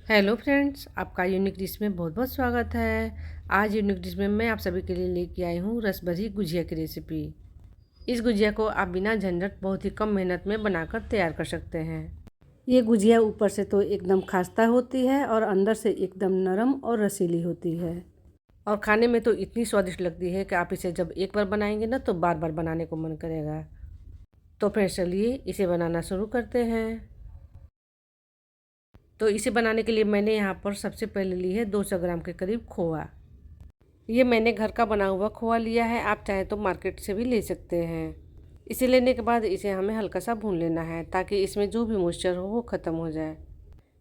Hello friends, आपका unique dish में बहुत बहुत स्वागत है। आज यूनिक डिश में मैं आप सभी के लिए लेके आई हूँ रस भरी गुजिया की रेसिपी। इस गुजिया को आप बिना झंझट बहुत ही कम मेहनत में बनाकर तैयार कर सकते हैं। ये गुजिया ऊपर से तो एकदम खास्ता होती है और अंदर से एकदम नरम और रसीली होती है और खाने में तो इतनी स्वादिष्ट लगती है कि आप इसे जब एक बार बनाएंगे ना तो बार बार बनाने को मन करेगा। तो फिर चलिए इसे बनाना शुरू करते हैं। तो इसे बनाने के लिए मैंने यहाँ पर सबसे पहले ली है 200 ग्राम के करीब खोआ। ये मैंने घर का बना हुआ खोआ लिया है, आप चाहें तो मार्केट से भी ले सकते हैं। इसे लेने के बाद इसे हमें हल्का सा भून लेना है ताकि इसमें जो भी मॉइस्चर हो वो ख़त्म हो जाए।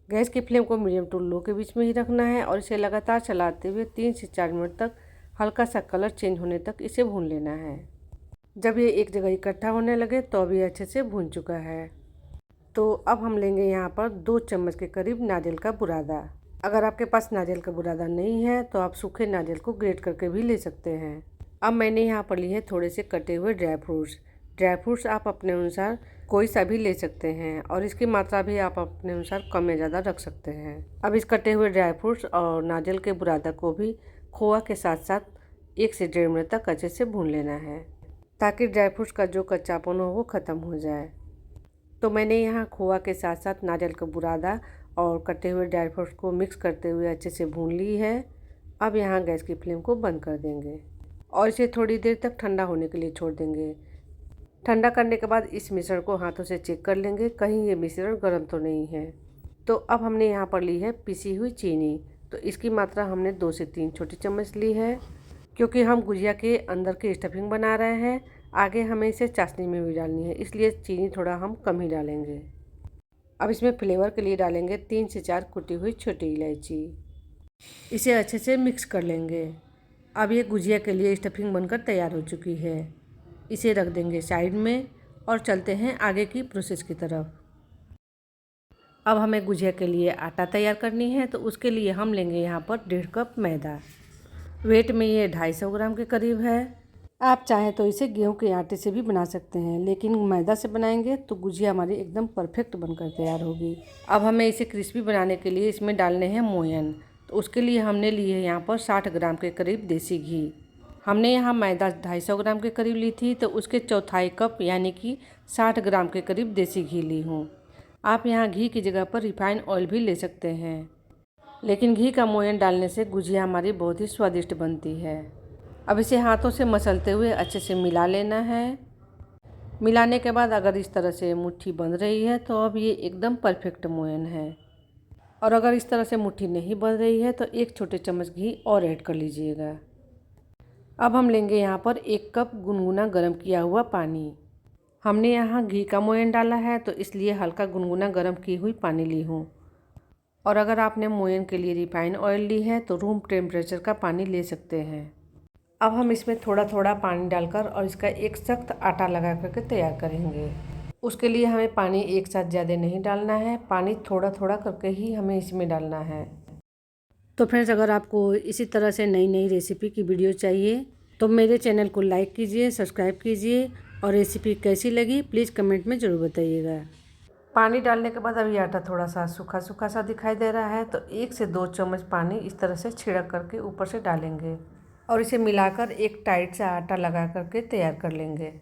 गैस की फ्लेम को मीडियम टू लो के बीच में ही रखना है और इसे लगातार चलाते हुए 3 से 4 मिनट तक हल्का सा कलर चेंज होने तक इसे भून लेना है। जब ये एक जगह इकट्ठा होने लगे तो अब ये अच्छे से भून चुका है। तो अब हम लेंगे यहाँ पर 2 चम्मच के करीब नारियल का बुरादा। अगर आपके पास नारियल का बुरादा नहीं है तो आप सूखे नारियल को ग्रेट करके भी ले सकते हैं। अब मैंने यहाँ पर लिए हैं थोड़े से कटे हुए ड्राई फ्रूट्स। ड्राई फ्रूट्स आप अपने अनुसार कोई सा भी ले सकते हैं और इसकी मात्रा भी आप अपने अनुसार कम या ज़्यादा रख सकते हैं। अब इस कटे हुए ड्राई फ्रूट्स और नारियल के बुरादा को भी खोआ के साथ साथ 1 से 1.5 मिनट तक अच्छे से भून लेना है ताकि ड्राई फ्रूट्स का जो कच्चापन हो वो ख़त्म हो जाए। तो मैंने यहाँ खोआ के साथ साथ नारियल का बुरादा और कटे हुए ड्राई फ्रूट्स को मिक्स करते हुए अच्छे से भून ली है। अब यहाँ गैस की फ्लेम को बंद कर देंगे और इसे थोड़ी देर तक ठंडा होने के लिए छोड़ देंगे। ठंडा करने के बाद इस मिश्रण को हाथों से चेक कर लेंगे कहीं ये मिश्रण गर्म तो नहीं है। तो अब हमने यहाँ पर ली है पिसी हुई चीनी। तो इसकी मात्रा हमने 2 से 3 छोटी चम्मच ली है क्योंकि हम गुजिया के अंदर की स्टफिंग बना रहे हैं। आगे हमें इसे चाशनी में भी डालनी है, इसलिए चीनी थोड़ा हम कम ही डालेंगे। अब इसमें फ्लेवर के लिए डालेंगे 3 से 4 कुटी हुई छोटी इलायची। इसे अच्छे से मिक्स कर लेंगे। अब ये गुजिया के लिए स्टफिंग बनकर तैयार हो चुकी है। इसे रख देंगे साइड में और चलते हैं आगे की प्रोसेस की तरफ। अब हमें गुजिया के लिए आटा तैयार करनी है, तो उसके लिए हम लेंगे यहाँ पर 1.5 कप मैदा। वेट में ये 250 ग्राम के करीब है। आप चाहें तो इसे गेहूं के आटे से भी बना सकते हैं, लेकिन मैदा से बनाएंगे तो गुजिया हमारी एकदम परफेक्ट बनकर तैयार होगी। अब हमें इसे क्रिस्पी बनाने के लिए इसमें डालने हैं मोयन। तो उसके लिए हमने लिए है यहाँ पर 60 ग्राम के करीब देसी घी। हमने यहाँ मैदा 250 ग्राम के करीब ली थी, तो उसके चौथाई कप यानी कि 60 ग्राम के करीब देसी घी ली हूँ। आप यहाँ घी की जगह पर रिफाइंड ऑयल भी ले सकते हैं, लेकिन घी का मोयन डालने से गुजिया हमारी बहुत ही स्वादिष्ट बनती है। अब इसे हाथों से मसलते हुए अच्छे से मिला लेना है। मिलाने के बाद अगर इस तरह से मुट्ठी बंध रही है तो अब ये एकदम परफेक्ट मोयन है। और अगर इस तरह से मुट्ठी नहीं बन रही है तो 1 छोटे चम्मच घी और ऐड कर लीजिएगा। अब हम लेंगे यहाँ पर 1 कप गुनगुना गर्म किया हुआ पानी। हमने यहाँ घी का मोयन डाला है तो इसलिए हल्का गुनगुना गर्म की हुई पानी ली हूँ। और अगर आपने मोयन के लिए रिफाइंड ऑयल ली है तो रूम टेम्परेचर का पानी ले सकते हैं। अब हम इसमें थोड़ा थोड़ा पानी डालकर और इसका एक सख्त आटा लगा करके तैयार करेंगे। उसके लिए हमें पानी एक साथ ज़्यादा नहीं डालना है, पानी थोड़ा थोड़ा करके ही हमें इसमें डालना है। तो फ्रेंड्स, अगर आपको इसी तरह से नई नई रेसिपी की वीडियो चाहिए तो मेरे चैनल को लाइक कीजिए, सब्सक्राइब कीजिए और रेसिपी कैसी लगी प्लीज़ कमेंट में ज़रूर बताइएगा। पानी डालने के बाद अभी आटा थोड़ा सा सूखा सूखा सा दिखाई दे रहा है, तो 1 से 2 चम्मच पानी इस तरह से छिड़क करके ऊपर से डालेंगे और इसे मिलाकर एक टाइट सा आटा लगा करके तैयार कर लेंगे।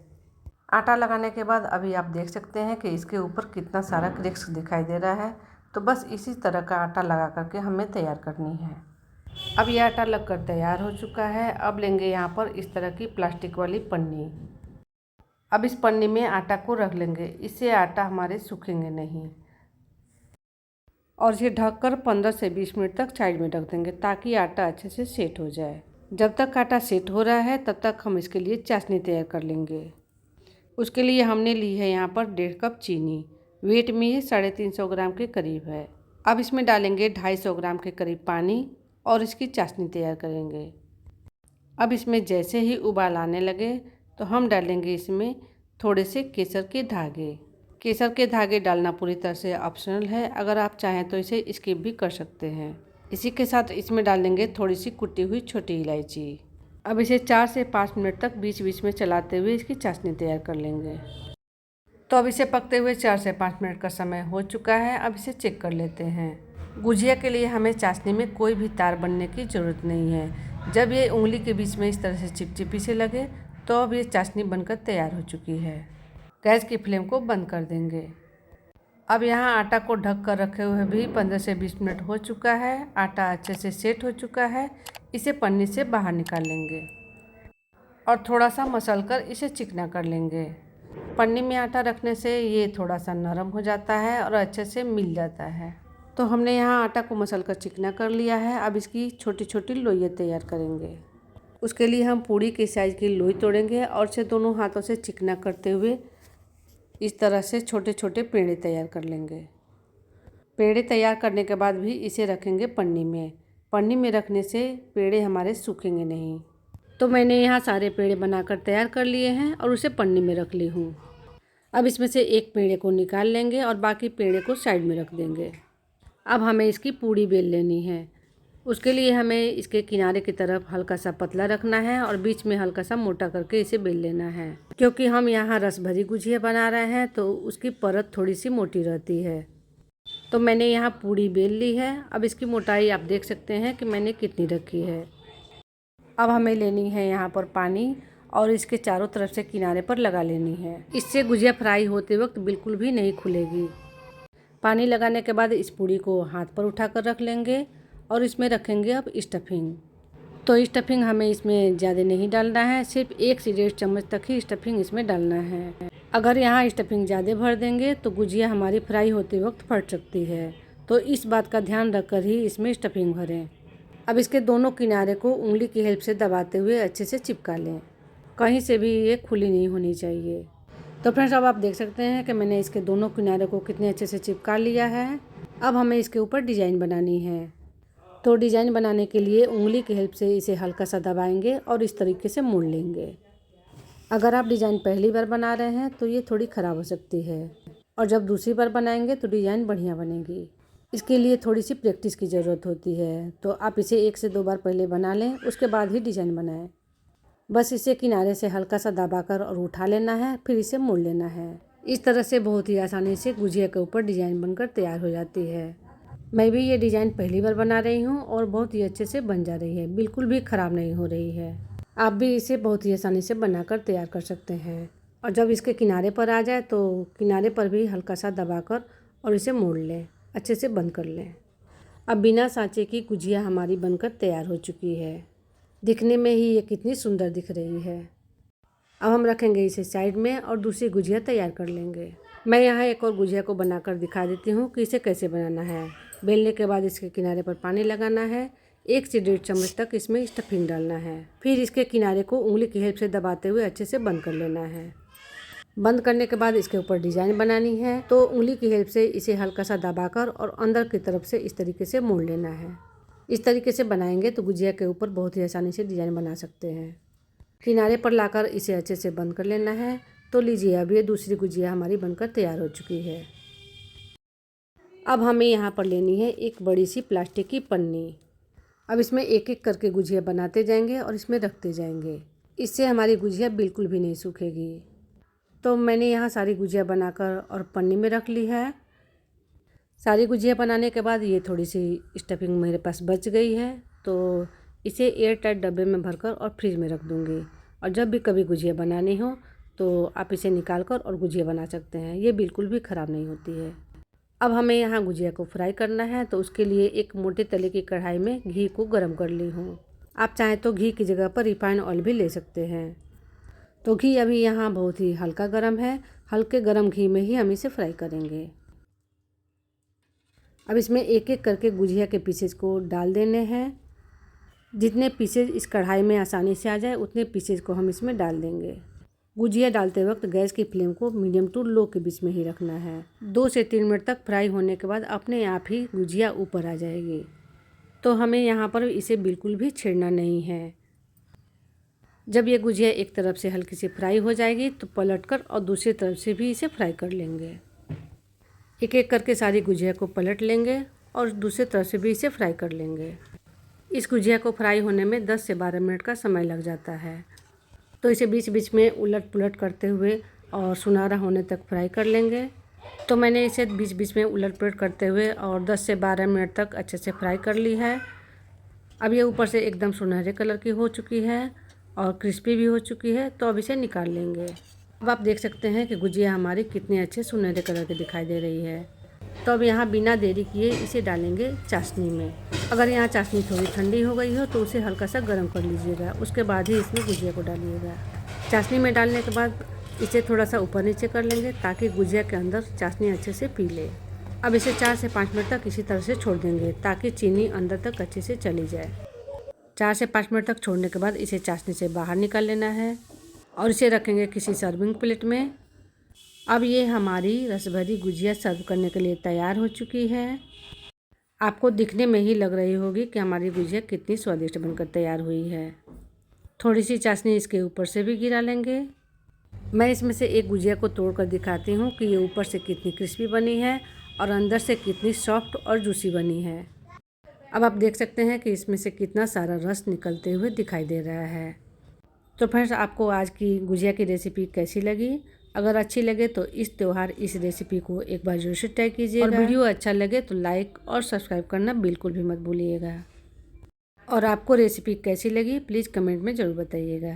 आटा लगाने के बाद अभी आप देख सकते हैं कि इसके ऊपर कितना सारा क्रिस्प दिखाई दे रहा है। तो बस इसी तरह का आटा लगा करके हमें तैयार करनी है। अब ये आटा लगकर तैयार हो चुका है। अब लेंगे यहाँ पर इस तरह की प्लास्टिक वाली पन्नी। अब इस पन्नी में आटा को रख लेंगे, इससे आटा हमारे सूखेंगे नहीं। और इसे ढककर 15 से 20 मिनट तक साइड में रख देंगे ताकि आटा अच्छे से सेट हो जाए। जब तक आटा सेट हो रहा है तब तक हम इसके लिए चाशनी तैयार कर लेंगे। उसके लिए हमने ली है यहाँ पर 1.5 कप चीनी। वेट में ये 350 ग्राम के करीब है। अब इसमें डालेंगे 250 ग्राम के करीब पानी और इसकी चाशनी तैयार करेंगे। अब इसमें जैसे ही उबाल आने लगे तो हम डालेंगे इसमें थोड़े से केसर के धागे। केसर के धागे डालना पूरी तरह से ऑप्शनल है, अगर आप चाहें तो इसे स्किप भी कर सकते हैं। इसी के साथ इसमें डाल देंगे थोड़ी सी कुटी हुई छोटी इलायची। अब इसे 4 से 5 मिनट तक बीच बीच में चलाते हुए इसकी चाशनी तैयार कर लेंगे। तो अब इसे पकते हुए 4 से 5 मिनट का समय हो चुका है। अब इसे चेक कर लेते हैं। गुजिया के लिए हमें चाशनी में कोई भी तार बनने की ज़रूरत नहीं है। जब ये उंगली के बीच में इस तरह से चिपचिपी से लगे तो अब ये चाशनी बनकर तैयार हो चुकी है। गैस की फ्लेम को बंद कर देंगे। अब यहाँ आटा को ढक कर रखे हुए भी 15 से 20 मिनट हो चुका है। आटा अच्छे से सेट हो चुका है। इसे पन्नी से बाहर निकाल लेंगे और थोड़ा सा मसल कर इसे चिकना कर लेंगे। पन्नी में आटा रखने से ये थोड़ा सा नरम हो जाता है और अच्छे से मिल जाता है। तो हमने यहाँ आटा को मसल कर चिकना कर लिया है। अब इसकी छोटी छोटी लोइयाँ तैयार करेंगे। उसके लिए हम पूड़ी के साइज़ की लोई तोड़ेंगे और इसे दोनों हाथों से चिकना करते हुए इस तरह से छोटे छोटे पेड़े तैयार कर लेंगे। पेड़े तैयार करने के बाद भी इसे रखेंगे पन्नी में। पन्नी में रखने से पेड़े हमारे सूखेंगे नहीं। तो मैंने यहाँ सारे पेड़े बनाकर तैयार कर लिए हैं और उसे पन्नी में रख ली हूँ। अब इसमें से एक पेड़े को निकाल लेंगे और बाकी पेड़े को साइड में रख देंगे। अब हमें इसकी पूड़ी बेल लेनी है। उसके लिए हमें इसके किनारे की तरफ हल्का सा पतला रखना है और बीच में हल्का सा मोटा करके इसे बेल लेना है। क्योंकि हम यहाँ रस भरी गुजिया बना रहे हैं तो उसकी परत थोड़ी सी मोटी रहती है। तो मैंने यहाँ पूड़ी बेल ली है। अब इसकी मोटाई आप देख सकते हैं कि मैंने कितनी रखी है। अब हमें लेनी है यहाँ पर पानी और इसके चारों तरफ से किनारे पर लगा लेनी है। इससे गुजिया फ्राई होते वक्त बिल्कुल भी नहीं खुलेगी। पानी लगाने के बाद इस पूड़ी को हाथ पर उठाकर रख लेंगे और इसमें रखेंगे अब स्टफिंग। तो स्टफिंग हमें इसमें ज़्यादा नहीं डालना है, सिर्फ 1 से 1.5 चम्मच तक ही स्टफिंग इसमें डालना है। अगर यहाँ स्टफिंग ज़्यादा भर देंगे तो गुजिया हमारी फ्राई होते वक्त फट सकती है। तो इस बात का ध्यान रखकर ही इसमें स्टफिंग भरें। अब इसके दोनों किनारे को उंगली की हेल्प से दबाते हुए अच्छे से चिपका लें। कहीं से भी ये खुली नहीं होनी चाहिए। तो फ्रेंड्स, अब आप देख सकते हैं कि मैंने इसके दोनों किनारे को कितने अच्छे से चिपका लिया है। अब हमें इसके ऊपर डिज़ाइन बनानी है। तो डिज़ाइन बनाने के लिए उंगली की हेल्प से इसे हल्का सा दबाएंगे और इस तरीके से मोड़ लेंगे। अगर आप डिज़ाइन पहली बार बना रहे हैं तो ये थोड़ी ख़राब हो सकती है और जब दूसरी बार बनाएंगे तो डिज़ाइन बढ़िया बनेगी। इसके लिए थोड़ी सी प्रैक्टिस की ज़रूरत होती है। तो आप इसे 1 से 2 बार पहले बना लें, उसके बाद ही डिज़ाइन बनाएं। बस इसे किनारे से हल्का सा दबाकर और उठा लेना है, फिर इसे मोड़ लेना है। इस तरह से बहुत ही आसानी से गुजिया के ऊपर डिज़ाइन बनकर तैयार हो जाती है। मैं भी ये डिज़ाइन पहली बार बना रही हूँ और बहुत ही अच्छे से बन जा रही है, बिल्कुल भी ख़राब नहीं हो रही है। आप भी इसे बहुत ही आसानी से बनाकर तैयार कर सकते हैं। और जब इसके किनारे पर आ जाए तो किनारे पर भी हल्का सा दबाकर और इसे मोड़ लें, अच्छे से बंद कर लें। अब बिना सांचे की गुजिया हमारी बनकर तैयार हो चुकी है। दिखने में ही ये कितनी सुंदर दिख रही है। अब हम रखेंगे इसे साइड में और दूसरी गुजिया तैयार कर लेंगे। मैं यहाँ एक और गुजिया को बनाकर दिखा देती हूँ कि इसे कैसे बनाना है। बेलने के बाद इसके किनारे पर पानी लगाना है। 1 से 1.5 चम्मच तक इसमें स्टफिंग डालना है। फिर इसके किनारे को उंगली की हेल्प से दबाते हुए अच्छे से बंद कर लेना है। बंद करने के बाद इसके ऊपर डिज़ाइन बनानी है। तो उंगली की हेल्प से इसे हल्का सा दबाकर और अंदर की तरफ से इस तरीके से मोड़ लेना है। इस तरीके से बनाएंगे तो गुजिया के ऊपर बहुत ही आसानी से डिज़ाइन बना सकते हैं। किनारे पर लाकर इसे अच्छे से बंद कर लेना है। तो लीजिए, अब ये दूसरी गुजिया हमारी बनकर तैयार हो चुकी है। अब हमें यहाँ पर लेनी है एक बड़ी सी प्लास्टिक की पन्नी। अब इसमें एक एक करके गुजिया बनाते जाएंगे और इसमें रखते जाएंगे। इससे हमारी गुजिया बिल्कुल भी नहीं सूखेगी। तो मैंने यहाँ सारी गुजिया बनाकर और पन्नी में रख ली है। सारी गुजिया बनाने के बाद ये थोड़ी सी स्टफिंग मेरे पास बच गई है, तो इसे एयर टाइट डब्बे में भरकर और फ्रिज में रख दूँगी। और जब भी कभी गुजिया बनानी हो तो आप इसे निकाल कर और गुजिया बना सकते हैं। ये बिल्कुल भी ख़राब नहीं होती है। अब हमें यहाँ गुजिया को फ्राई करना है। तो उसके लिए एक मोटे तले की कढ़ाई में घी को गर्म कर ली हूँ। आप चाहें तो घी की जगह पर रिफाइंड ऑयल भी ले सकते हैं। तो घी अभी यहाँ बहुत ही हल्का गर्म है। हल्के गर्म घी में ही हम इसे फ्राई करेंगे। अब इसमें एक एक करके गुजिया के पीसेस को डाल देने हैं। जितने पीसेस इस कढ़ाई में आसानी से आ जाए उतने पीसेस को हम इसमें डाल देंगे। गुजिया डालते वक्त गैस की फ्लेम को मीडियम टू लो के बीच में ही रखना है। 2 से 3 मिनट तक फ्राई होने के बाद अपने आप ही गुजिया ऊपर आ जाएगी। तो हमें यहाँ पर इसे बिल्कुल भी छेड़ना नहीं है। जब ये गुजिया एक तरफ से हल्की सी फ्राई हो जाएगी तो पलटकर और दूसरी तरफ से भी इसे फ्राई कर लेंगे। एक एक करके सारी गुजिया को पलट लेंगे और दूसरी तरफ से भी इसे फ्राई कर लेंगे। इस गुजिया को फ्राई होने में 10 से 12 मिनट का समय लग जाता है। तो इसे बीच बीच में उलट पुलट करते हुए और सुनहरा होने तक फ्राई कर लेंगे। तो मैंने इसे बीच बीच में उलट पुलट करते हुए और 10 से 12 मिनट तक अच्छे से फ्राई कर ली है। अब ये ऊपर से एकदम सुनहरे कलर की हो चुकी है और क्रिस्पी भी हो चुकी है, तो अब इसे निकाल लेंगे। अब आप देख सकते हैं कि गुजिया हमारी कितनी अच्छे सुनहरे कलर की दिखाई दे रही है। तो अब यहाँ बिना देरी किए इसे डालेंगे चाशनी में। अगर यहाँ चाशनी थोड़ी ठंडी हो गई हो तो उसे हल्का सा गर्म कर लीजिएगा, उसके बाद ही इसमें गुजिया को डालिएगा। चाशनी में डालने के बाद इसे थोड़ा सा ऊपर नीचे कर लेंगे ताकि गुजिया के अंदर चाशनी अच्छे से पी ले। अब इसे 4 से 5 मिनट तक इसी तरह से छोड़ देंगे ताकि चीनी अंदर तक अच्छे से चली जाए। 4 से 5 मिनट तक छोड़ने के बाद इसे चाशनी से बाहर निकाल लेना है और इसे रखेंगे किसी सर्विंग प्लेट में। अब ये हमारी रसभरी गुजिया सर्व करने के लिए तैयार हो चुकी है। आपको दिखने में ही लग रही होगी कि हमारी गुजिया कितनी स्वादिष्ट बनकर तैयार हुई है। थोड़ी सी चाशनी इसके ऊपर से भी गिरा लेंगे। मैं इसमें से एक गुजिया को तोड़कर दिखाती हूँ कि ये ऊपर से कितनी क्रिस्पी बनी है और अंदर से कितनी सॉफ्ट और जूसी बनी है। अब आप देख सकते हैं कि इसमें से कितना सारा रस निकलते हुए दिखाई दे रहा है। तो फ्रेंड्स, आपको आज की गुजिया की रेसिपी कैसी लगी? अगर अच्छी लगे तो इस त्यौहार इस रेसिपी को एक बार जरूर से ट्राई कीजिएगा। और वीडियो अच्छा लगे तो लाइक और सब्सक्राइब करना बिल्कुल भी मत भूलिएगा। और आपको रेसिपी कैसी लगी प्लीज़ कमेंट में ज़रूर बताइएगा।